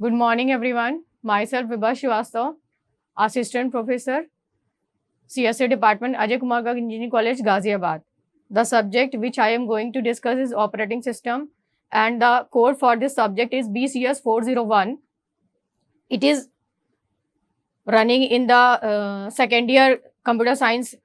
Good morning, everyone. Myself, Vibha Srivastava, Assistant Professor, CSA Department, Ajay Kumar Garg Engineering College, Ghaziabad. The subject which I am going to discuss is operating system, and the code for this subject is BCS 401. It is running in the second year computer science,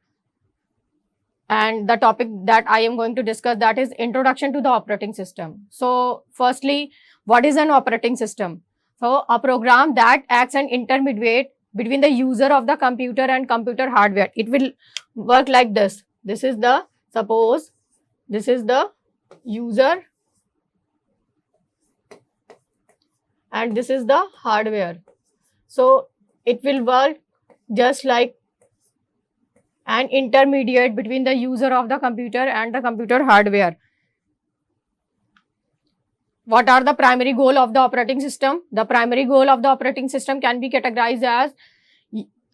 and the topic that I am going to discuss, that is introduction to the operating system. So firstly, what is an operating system? So a program that acts an intermediate between the user of the computer and computer hardware. It will work like this. This is the, suppose this is the user and this is the hardware. So it will work just like an intermediate between the user of the computer and the computer hardware. What are the primary goal of the operating system? The primary goal of the operating system can be categorized as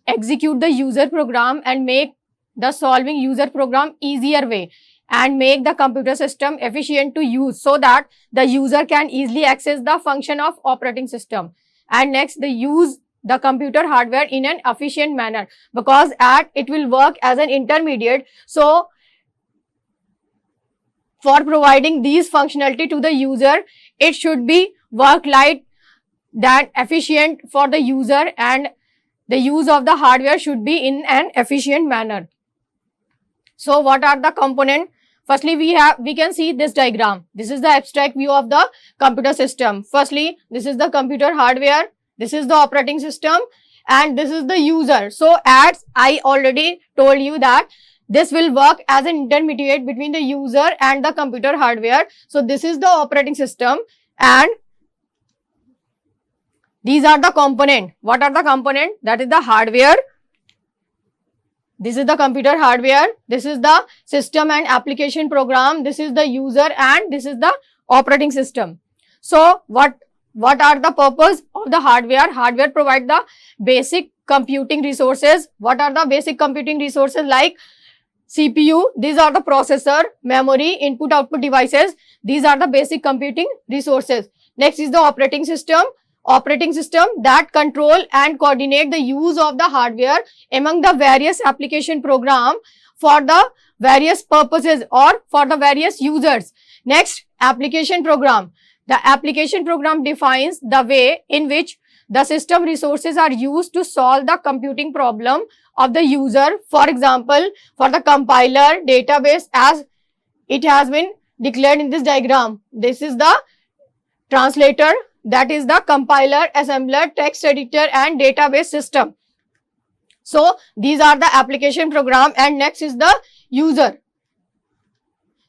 execute the user program and make the solving user program easier way, and make the computer system efficient to use so that the user can easily access the function of operating system. And next, the use the computer hardware in an efficient manner, because it will work as an intermediate. So for providing these functionality to the user, it should be work like that, efficient for the user, and the use of the hardware should be in an efficient manner. So what are the components? Firstly, we can see this diagram. This is the abstract view of the computer system. Firstly, this is the computer hardware, this is the operating system, and this is the user. So as I already told you that this will work as an intermediate between the user and the computer hardware. So this is the operating system, and these are the component. What are the component? That is the hardware. This is the computer hardware. This is the system and application program. This is the user, and this is the operating system. So what are the purpose of the hardware? Hardware provide the basic computing resources. What are the basic computing resources? Like CPU, these are the processor, memory, input output devices. These are the basic computing resources. Next is the operating system. Operating system that control and coordinate the use of the hardware among the various application program for the various purposes or for the various users. Next, application program. The application program defines the way in which the system resources are used to solve the computing problem of the user. For example, for the compiler, database, as it has been declared in this diagram. This is the translator, that is the compiler, assembler, text editor, and database system. So these are the application program, and next is the user.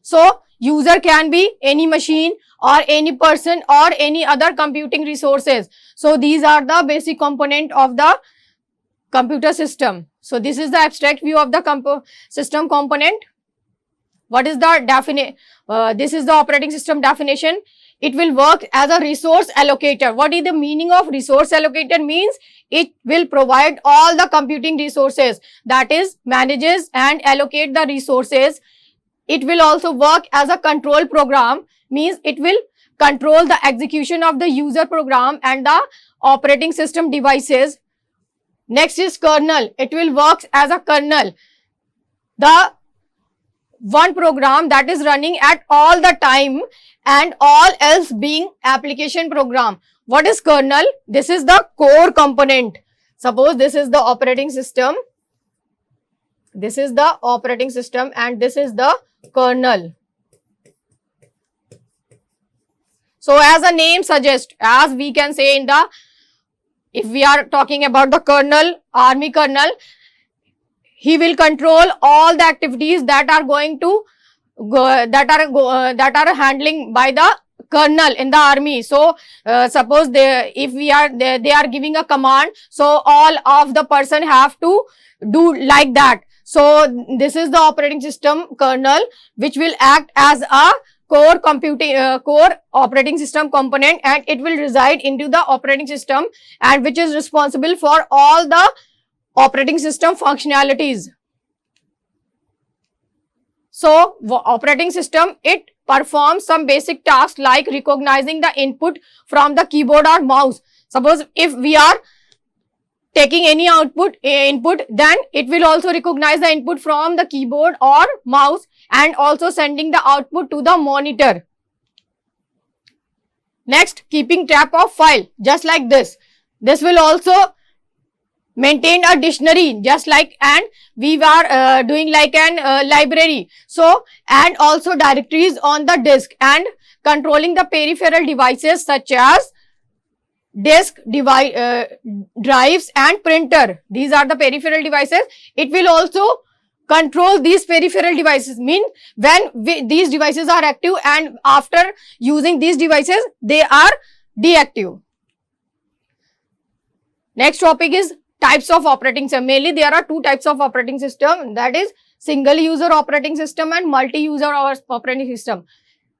So user can be any machine or any person or any other computing resources. So these are the basic component of the computer system. So this is the abstract view of the system component. What is the definition? This is the operating system definition. It will work as a resource allocator. What is the meaning of resource allocator? Means it will provide all the computing resources, that is manages and allocate the resources. It will also work as a control program, means it will control the execution of the user program and the operating system devices. Next is kernel. It will work as a kernel, the one program that is running at all the time and all else being application program. What is kernel? This is the core component. Suppose this is the operating system. This is the operating system and this is the kernel. So as a name suggests, as we can say in the, if we are talking about the kernel, army kernel, he will control all the activities that are going to that are handling by the kernel in the army. So suppose they are giving a command, so all of the person have to do like that. So this is the operating system kernel, which will act as a core operating system component, and it will reside into the operating system, and which is responsible for all the operating system functionalities. So operating system, it performs some basic tasks like recognizing the input from the keyboard or mouse. Suppose if we are taking any input, then it will also recognize the input from the keyboard or mouse and also sending the output to the monitor. Next, keeping track of file, just like this. This will also maintain a dictionary, just like, and we are doing like an library. So, and also directories on the disk and controlling the peripheral devices such as disk, drives and printer. These are the peripheral devices. It will also control these peripheral devices, mean when these devices are active and after using these devices, they are deactive. Next topic is types of operating system. Mainly there are two types of operating system, that is single user operating system and multi-user operating system.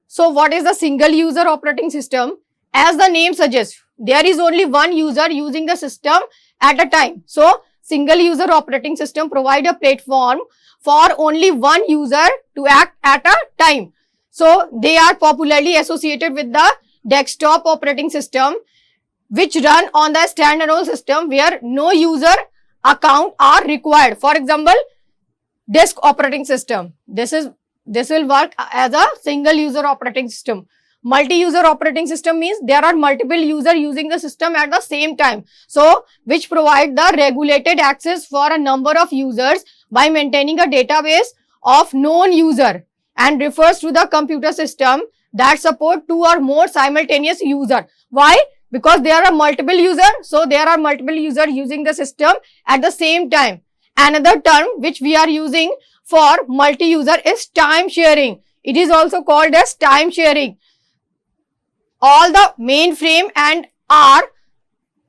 So what is the single user operating system? As the name suggests, there is only one user using the system at a time. So single user operating system provide a platform for only one user to act at a time. So they are popularly associated with the desktop operating system, which run on the standalone system where no user account are required. For example, disk operating system. This will work as a single user operating system. Multi-user operating system means there are multiple users using the system at the same time. So, which provide the regulated access for a number of users by maintaining a database of known user and refers to the computer system that support two or more simultaneous user. Why? Because there are multiple users. So, there are multiple users using the system at the same time. Another term which we are using for multi-user is time sharing. It is also called as time sharing. All the mainframe and are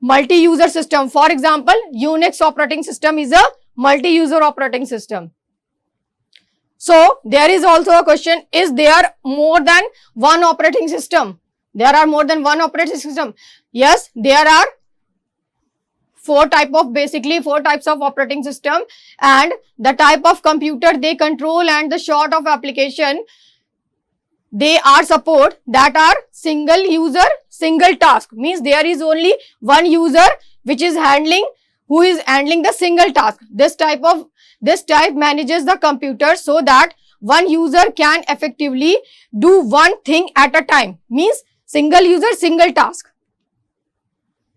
multi-user system. For example, Unix operating system is a multi-user operating system. So, there is also a question, is there more than one operating system? There are more than one operating system. Yes, there are basically four types of operating system, and the type of computer they control and the sort of application they are support, that are single user, single task, means there is only one user which is handling, who is handling the single task. This type manages the computer so that one user can effectively do one thing at a time, means single user, single task.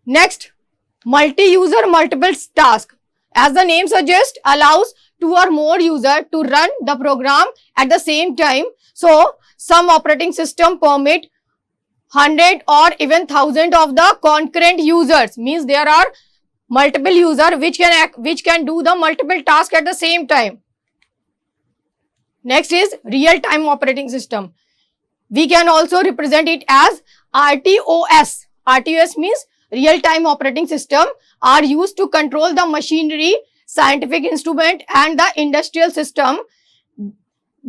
Next, multi-user, multiple task. As the name suggests, allows two or more users to run the program at the same time. So, some operating system permit 100 or even 1000 of the concurrent users, means there are multiple users which can do the multiple tasks at the same time. Next is real-time operating system. We can also represent it as RTOS. RTOS means real-time operating system are used to control the machinery, scientific instrument and the industrial system.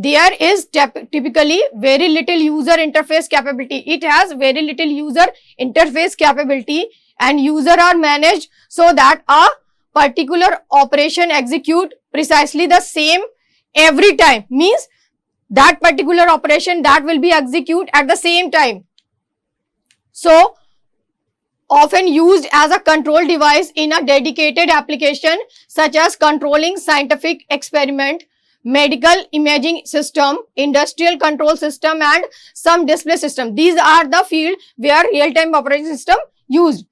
There is typically very little user interface capability. It has very little user interface capability and user are managed so that a particular operation execute precisely the same every time, means that particular operation that will be executed at the same time. So, often used as a control device in a dedicated application such as controlling scientific experiment, medical imaging system, industrial control system and some display system. These are the field where real-time operating system used.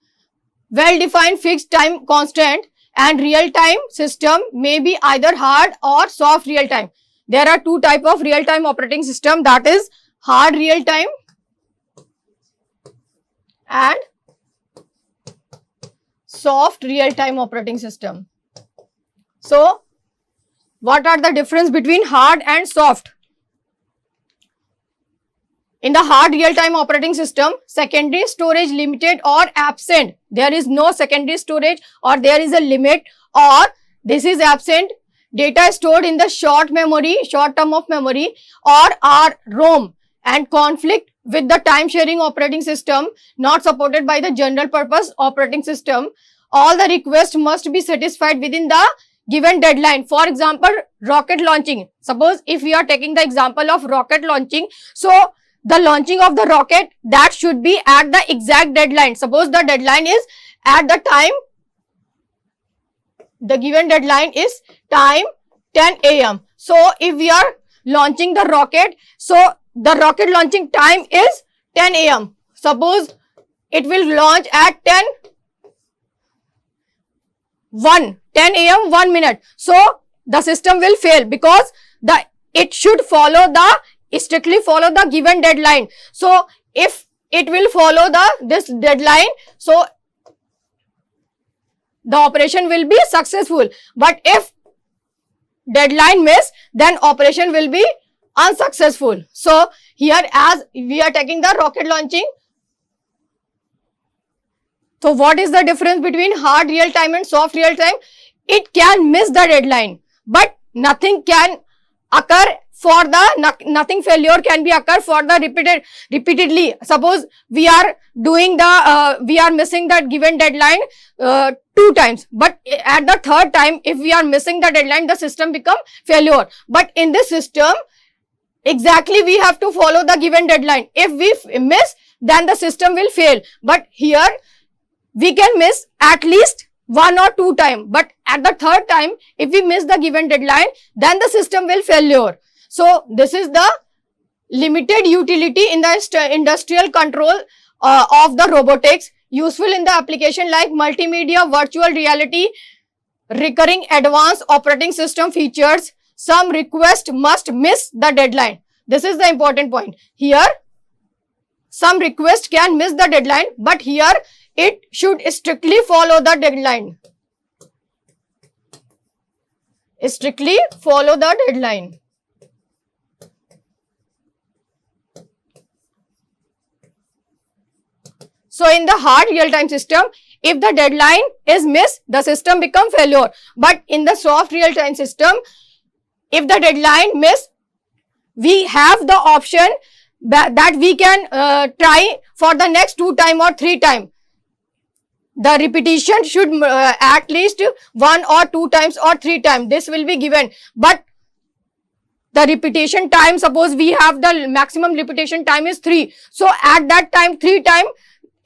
Well-defined fixed time constant and real-time system may be either hard or soft real-time. There are two types of real-time operating system, that is hard real-time and soft real-time operating system. So, what are the difference between hard and soft? In the hard real-time operating system, secondary storage limited or absent. There is no secondary storage or there is a limit or this is absent. Data is stored in the short term of memory or ROM and conflict with the time sharing operating system not supported by the general purpose operating system. All the requests must be satisfied within the given deadline. For example, rocket launching. Suppose if we are taking the example of rocket launching, so the launching of the rocket, that should be at the exact deadline. Suppose the deadline is at the time, the given deadline is time 10 a.m. So if we are launching the rocket, so the rocket launching time is 10 a.m. Suppose it will launch at 10 a.m. 1 minute. So the system will fail because it should strictly follow the given deadline. So if it will follow this deadline, so the operation will be successful. But if deadline miss, then operation will be unsuccessful. So here, as we are taking the rocket launching, so what is the difference between hard real time and soft real time? It can miss the deadline, but nothing can occur for the nothing failure can be occur for the repeatedly. Suppose we are doing the we are missing that given deadline 2 times, but at the 3rd time, if we are missing the deadline, the system become failure. But in this system, exactly we have to follow the given deadline. If we miss, then the system will fail. But here we can miss at least 1 or 2 times, but at the 3rd time, if we miss the given deadline, then the system will failure. So this is the limited utility in the industrial control of the robotics, useful in the application like multimedia, virtual reality, recurring advanced operating system features. Some request must miss the deadline. This is the important point. Here, some request can miss the deadline, but here it should strictly follow the deadline. Strictly follow the deadline. So in the hard real-time system, if the deadline is missed, the system become failure. But in the soft real-time system, if the deadline miss, we have the option that we can try for the next 2 times or 3 times. The repetition should at least 1 or 2 times or 3 times. This will be given. But the repetition time, suppose we have the maximum repetition time is 3. So at that time, 3 times,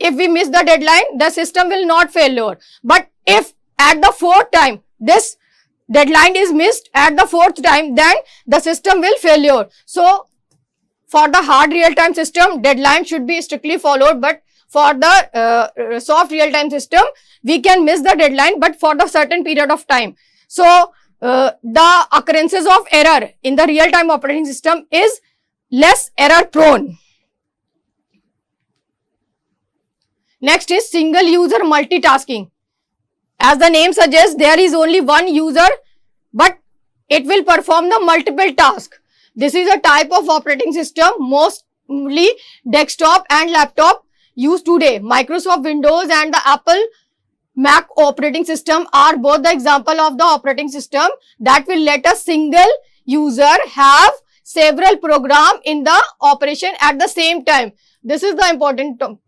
if we miss the deadline, the system will not failure. But if at the 4th time, this deadline is missed at the 4th time, then the system will failure. So for the hard real-time system, deadline should be strictly followed, but for the soft real-time system, we can miss the deadline, but for the certain period of time. So the occurrences of error in the real-time operating system is less error prone. Next is single user multitasking. As the name suggests, there is only one user, but it will perform the multiple tasks. This is a type of operating system mostly desktop and laptop used today. Microsoft Windows and the Apple Mac operating system are both the example of the operating system that will let a single user have several programs in the operation at the same time. This is the important term.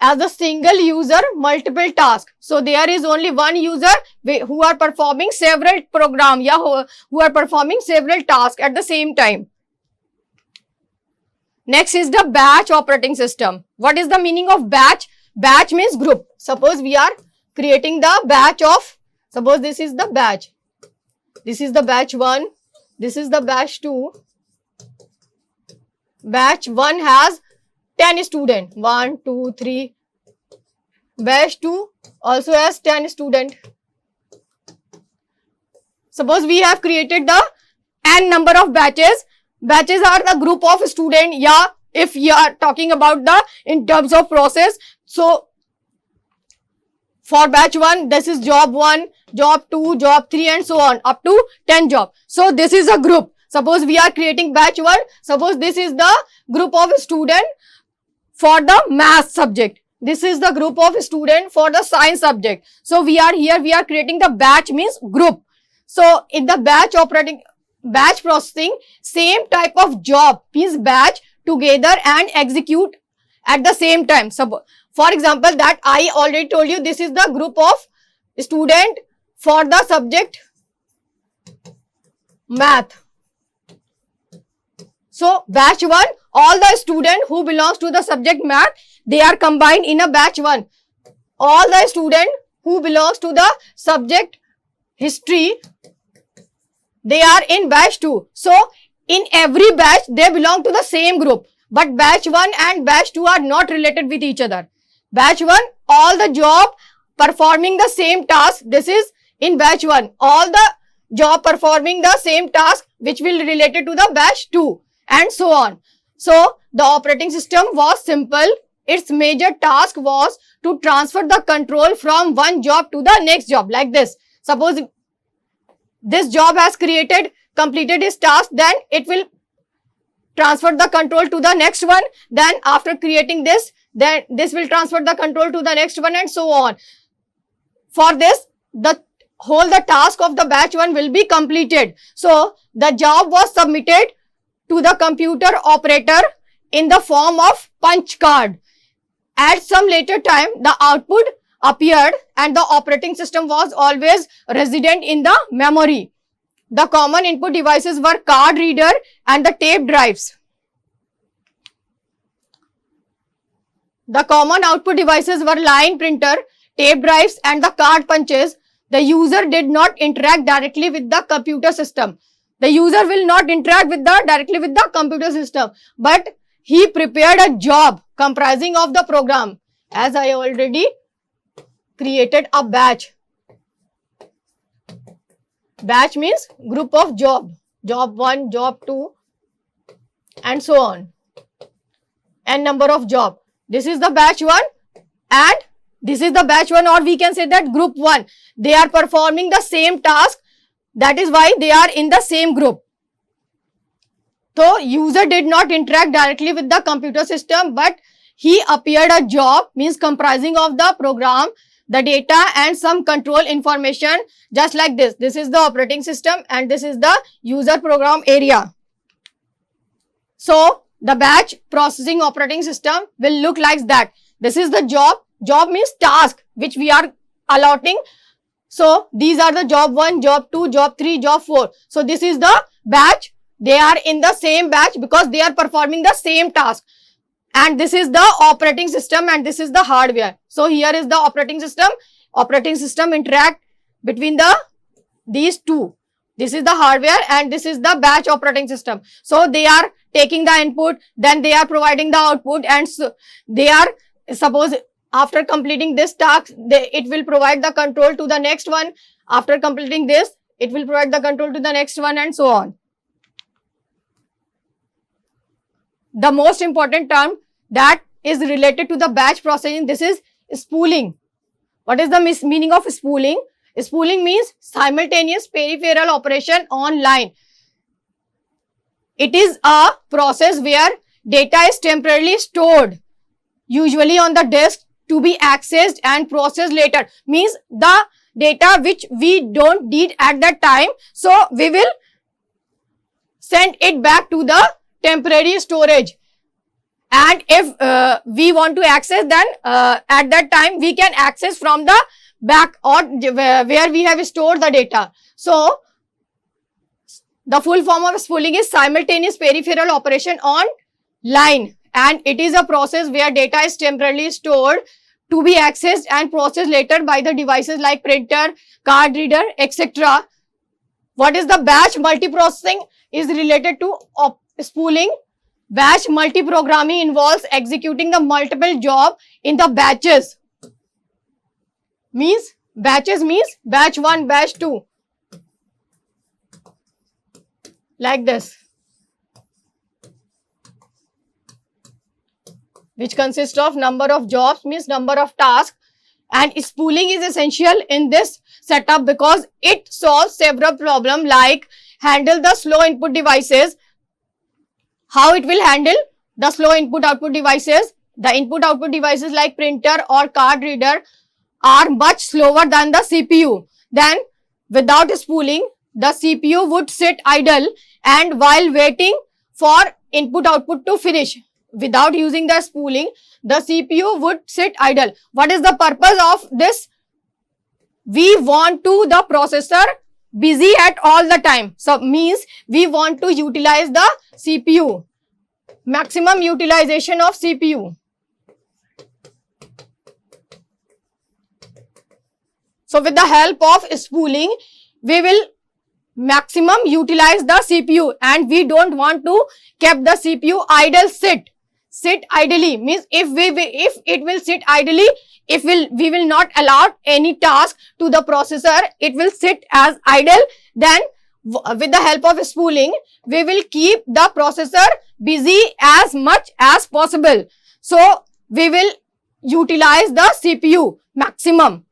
As a single user, multiple tasks. So there is only one user who are performing several programs, who are performing several tasks at the same time. Next is the batch operating system. What is the meaning of batch? Batch means group. Suppose we are creating the batch of, suppose this is the batch. This is the batch 1. This is the batch 2. Batch 1 has 10 students. 1, 2, 3. Batch 2 also has 10 students. Suppose we have created the n number of batches. Batches are the group of students. Yeah, if you are talking about the in terms of process. So for batch 1, this is job 1, job 2, job 3 and so on up to 10 jobs. So this is a group. Suppose we are creating batch 1. Suppose this is the group of students for the math subject. This is the group of students for the science subject. So we are here, we are creating the batch means group. So in the batch processing, same type of job means batch together and execute at the same time. So for example, that I already told you, this is the group of student for the subject math. So batch 1 all the student who belongs to the subject math, they are combined in a batch 1. All the student who belongs to the subject history, they are in batch 2. So in every batch they belong to the same group, but batch 1 and batch 2 are not related with each other. Batch 1, all the job performing the same task, this is in batch 1. All the job performing the same task which will related to the batch 2, and so on. So the operating system was simple. Its major task was to transfer the control from one job to the next job, like this. Suppose this job has completed its task, then it will transfer the control to the next one. Then after creating this, then this will transfer the control to the next one, and so on. For this, the task of the batch 1 will be completed. So the job was submitted to the computer operator in the form of punch card. At some later time, the output appeared and the operating system was always resident in the memory. The common input devices were card reader and the tape drives. The common output devices were line printer, tape drives and the card punches. The user did not interact directly with the computer system. The user will not interact directly with the computer system, but he prepared a job comprising of the program. As I already created a batch. Batch means group of job. Job 1, job 2 and so on. And number of job. This is the batch 1 and this is the batch 1, or we can say that group 1. They are performing the same task. That is why they are in the same group. So user did not interact directly with the computer system, but he appeared a job, means comprising of the program, the data and some control information, just like this. This is the operating system and this is the user program area. So the batch processing operating system will look like that. This is the job. Job means task which we are allotting. So these are the job 1, job 2, job 3, job 4. So this is the batch. They are in the same batch because they are performing the same task. And this is the operating system and this is the hardware. So here is the operating system. Operating system interact between these two. This is the hardware and this is the batch operating system. So they are taking the input, then they are providing the output, and so they are, suppose after completing this task, it will provide the control to the next one. After completing this, it will provide the control to the next one, and so on. The most important term that is related to the batch processing, this is spooling. What is the meaning of spooling? Spooling means simultaneous peripheral operation online. It is a process where data is temporarily stored, usually on the disk, to be accessed and processed later. Means the data which we don't need at that time, so we will send it back to the temporary storage. And if we want to access, then at that time we can access from the back or where we have stored the data. So the full form of spooling is simultaneous peripheral operation on line, and it is a process where data is temporarily stored to be accessed and processed later by the devices like printer, card reader, etc. What is the batch multiprocessing is related to spooling. Batch multiprogramming involves executing the multiple job in the batches. Batches means batch 1, batch 2. Like this. Which consists of number of jobs, means number of tasks, and spooling is essential in this setup because it solves several problems like handle the slow input devices. How it will handle the slow input output devices? The input output devices like printer or card reader are much slower than the CPU. Then without spooling, the CPU would sit idle and while waiting for input output to finish. Without using the spooling, the CPU would sit idle. What is the purpose of this? We want to the processor busy at all the time. So means we want to utilize the CPU. maximum utilization of CPU. So with the help of spooling, we will maximum utilize the CPU, and we don't want to keep the CPU idle. Sit idly means if it will sit idly, we will not allow any task to the processor, it will sit as idle. Then with the help of spooling, we will keep the processor busy as much as possible. So we will utilize the CPU maximum,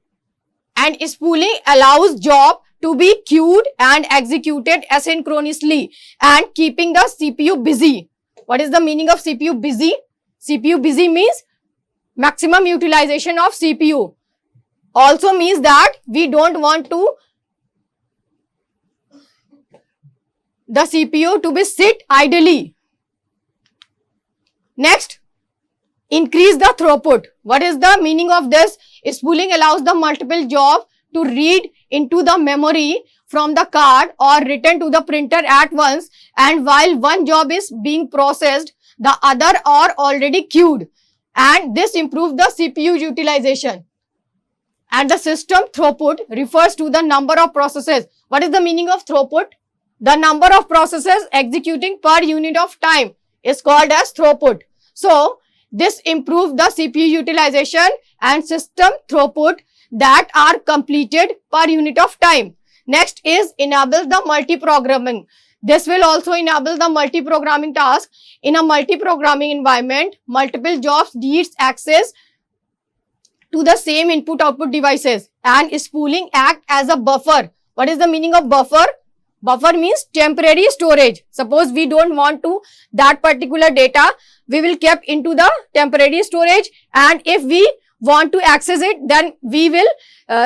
and spooling allows job to be queued and executed asynchronously and keeping the CPU busy. What is the meaning of CPU busy? CPU busy means maximum utilization of CPU. Also means that we don't want to the CPU to be sit idly. Next, increase the throughput. What is the meaning of this? Spooling allows the multiple jobs to read into the memory from the card or written to the printer at once, and while one job is being processed, the other are already queued, and this improves the CPU utilization. And the system throughput refers to the number of processes. What is the meaning of throughput? The number of processes executing per unit of time is called as throughput. So this improves the CPU utilization and system throughput that are completed per unit of time. Next is enable the multi-programming. This will also enable the multi-programming task. In a multi-programming environment, multiple jobs needs access to the same input-output devices, and spooling act as a buffer. What is the meaning of buffer? Buffer means temporary storage. Suppose we don't want to that particular data, we will keep into the temporary storage, and if we want to access it, then we will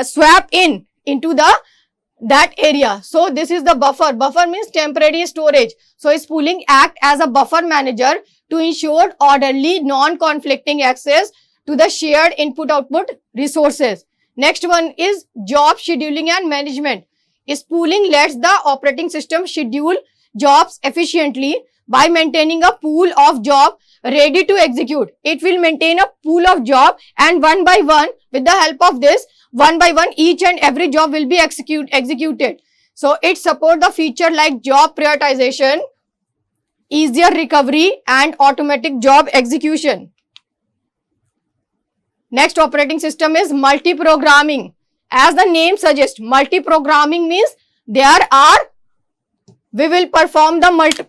swap into that area. So this is the buffer. Buffer means temporary storage. So spooling act as a buffer manager to ensure orderly, non-conflicting access to the shared input-output resources. Next one is job scheduling and management. Spooling lets the operating system schedule jobs efficiently by maintaining a pool of jobs ready to execute. It will maintain a pool of jobs, and one by one, with the help of this, one by one, each and every job will be executed. So it supports the feature like job prioritization, easier recovery, and automatic job execution. Next operating system is multi-programming. As the name suggests, multi-programming means we will perform the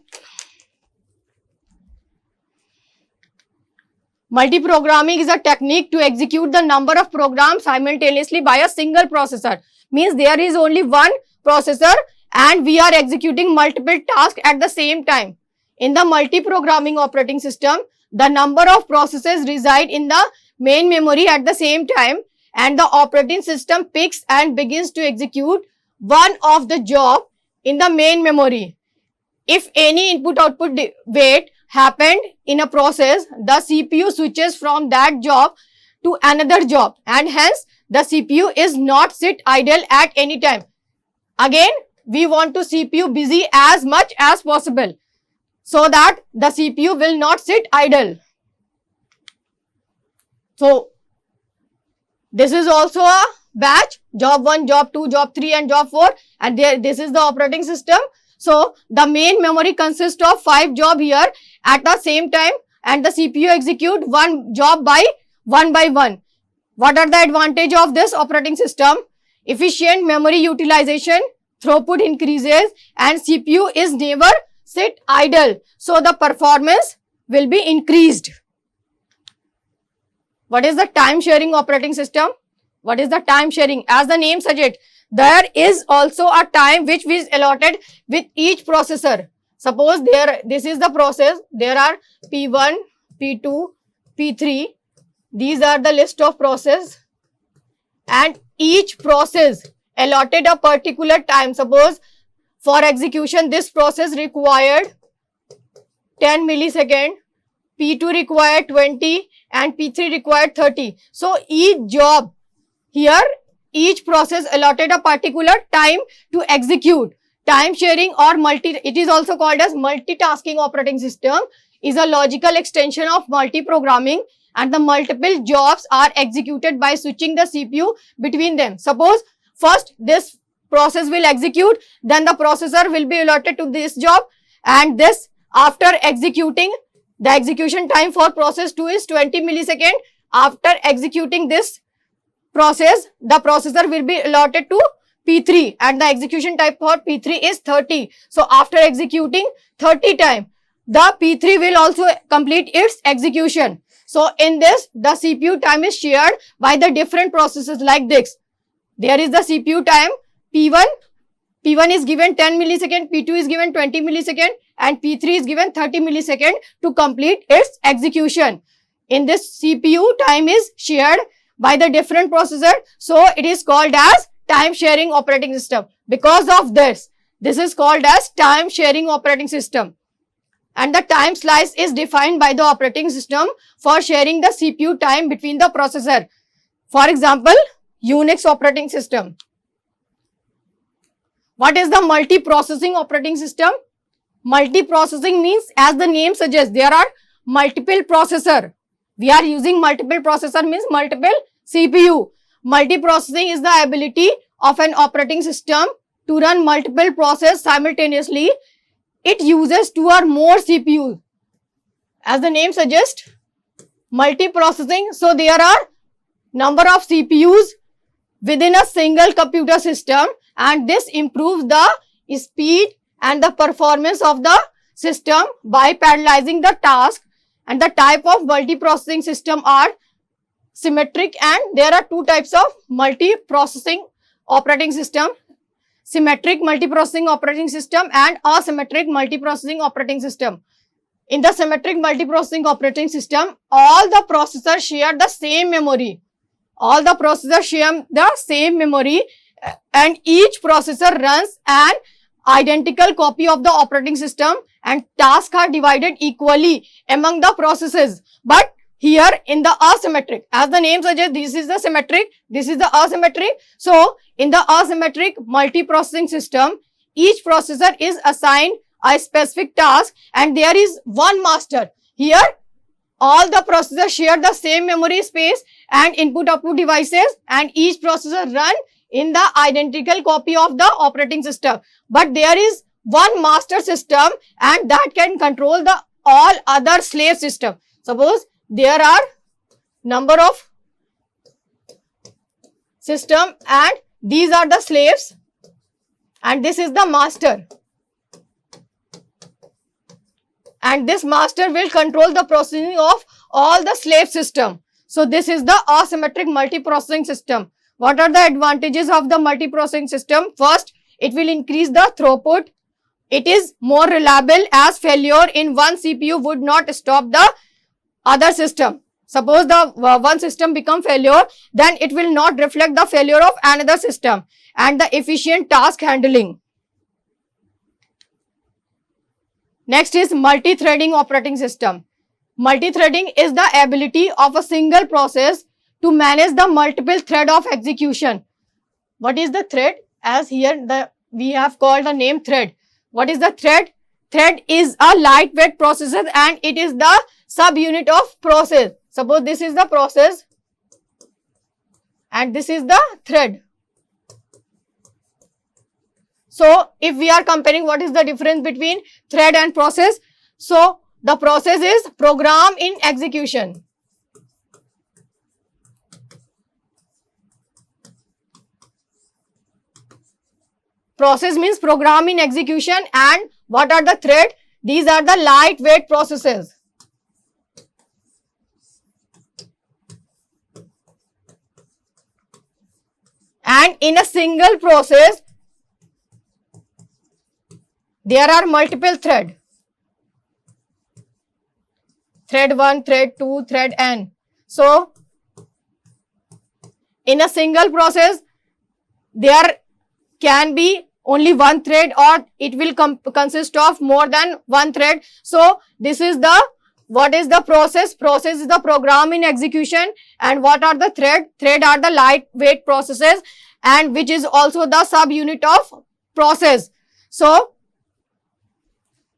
multi-programming is a technique to execute the number of programs simultaneously by a single processor. Means there is only one processor and we are executing multiple tasks at the same time. In the multi-programming operating system, the number of processes reside in the main memory at the same time, and the operating system picks and begins to execute one of the job in the main memory. If any input-output wait happened in a process, the CPU switches from that job to another job, and hence the CPU is not sit idle at any time. Again, we want to CPU busy as much as possible so that the CPU will not sit idle. So this is also a batch, job 1, job 2, job 3 and job 4, and this is the operating system. So the main memory consists of 5 jobs here at the same time, and the CPU execute one job by one. What are the advantage of this operating system? Efficient memory utilization, throughput increases, and CPU is never sit idle. So the performance will be increased. What is the time sharing operating system? What is the time sharing? As the name suggests, there is also a time which is allotted with each processor. Suppose this is the process. There are P1, P2, P3. These are the list of process, and each process allotted a particular time. Suppose for execution, this process required 10 milliseconds, P2 required 20 and P3 required 30. So each job here, each process allotted a particular time to execute. Time sharing or it is also called as multitasking operating system, is a logical extension of multi-programming, and the multiple jobs are executed by switching the CPU between them. Suppose first this process will execute, then the processor will be allotted to this job, and this after executing, the execution time for process 2 is 20 millisecond. After executing this process, the processor will be allotted to P3 and the execution time for P3 is 30. So after executing 30 time, the P3 will also complete its execution. So in this, the CPU time is shared by the different processes like this. There is the CPU time P1. P1 is given 10 millisecond, P2 is given 20 millisecond, and P3 is given 30 millisecond to complete its execution. In this, CPU time is shared by the different processor. So it is called as time sharing operating system. Because of this is called as time sharing operating system. And the time slice is defined by the operating system for sharing the CPU time between the processor. For example, Unix operating system. What is the multiprocessing operating system? Multiprocessing means, as the name suggests, there are multiple processor. We are using multiple processor means multiple CPU. Multiprocessing is the ability of an operating system to run multiple processes simultaneously. It uses 2 or more CPUs. As the name suggests, multiprocessing. So there are number of CPUs within a single computer system, and this improves the speed and the performance of the system by parallelizing the task. And the type of multiprocessing system are symmetric, and there are 2 types of multiprocessing operating system: symmetric multiprocessing operating system and asymmetric multiprocessing operating system. In the symmetric multiprocessing operating system, all the processors share the same memory. All the processors share the same memory, and each processor runs an identical copy of the operating system, and tasks are divided equally among the processes. But here in the asymmetric, as the name suggests, this is the symmetric, this is the asymmetric. So in the asymmetric multiprocessing system, each processor is assigned a specific task and there is one master. Here all the processors share the same memory space and input-output devices, and each processor run in the identical copy of the operating system. But there is one master system, and that can control the all other slave system. Suppose there are number of system, and these are the slaves, and this is the master. And this master will control the processing of all the slave system. So this is the asymmetric multiprocessing system. What are the advantages of the multiprocessing system? First, it will increase the throughput. It is more reliable, as failure in one CPU would not stop the other system. Suppose the one system become failure, then it will not reflect the failure of another system. And the efficient task handling. Next is multi-threading operating system. Multi-threading is the ability of a single process to manage the multiple thread of execution. What is the thread? As here we have called the name thread. What is the thread? Thread is a lightweight processor, and it is the subunit of process. Suppose this is the process and this is the thread. So if we are comparing what is the difference between thread and process, so the process is program in execution. Process means program in execution, and what are the thread? These are the lightweight processes. And in a single process, there are multiple threads. Thread 1, thread 2, thread n. So, in a single process, there can be only one thread, or it will consist of more than one thread. So, this is the, what is the process? Process is the program in execution. And what are the thread? Thread are the lightweight processes, and which is also the subunit of process. So,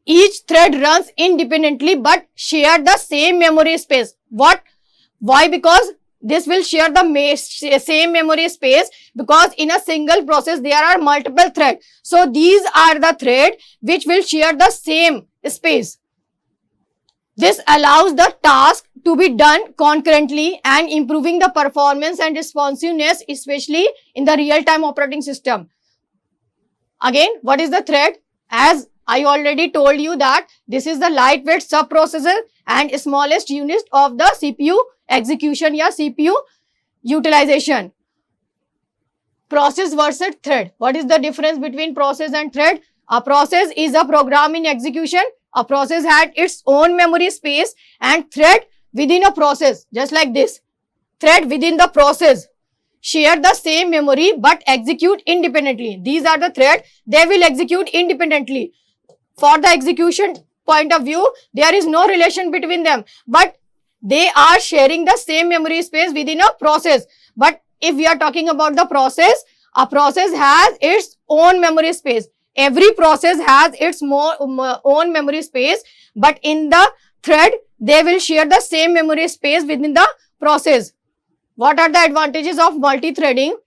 each thread runs independently but share the same memory space. Why? Because this will share the same memory space, because in a single process there are multiple threads. So these are the threads which will share the same space. This allows the task to be done concurrently and improving the performance and responsiveness, especially in the real-time operating system. Again, what is the thread? As I already told you that this is the lightweight sub-processor and smallest unit of the CPU execution or CPU utilization. Process versus thread. What is the difference between process and thread? A process is a program in execution. A process had its own memory space, and thread within a process, just like this. Thread within the process share the same memory but execute independently. These are the threads. They will execute independently. For the execution point of view, there is no relation between them, but they are sharing the same memory space within a process. But if we are talking about the process, a process has its own memory space. Every process has its own memory space, but in the thread, they will share the same memory space within the process. What are the advantages of multi-threading?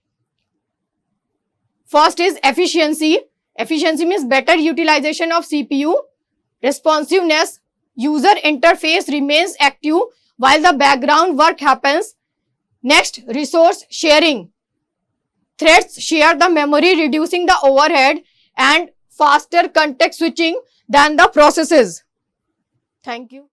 First is efficiency. Efficiency means better utilization of CPU. Responsiveness. User interface remains active while the background work happens. Next, resource sharing. Threads share the memory, reducing the overhead and faster context switching than the processes. Thank you.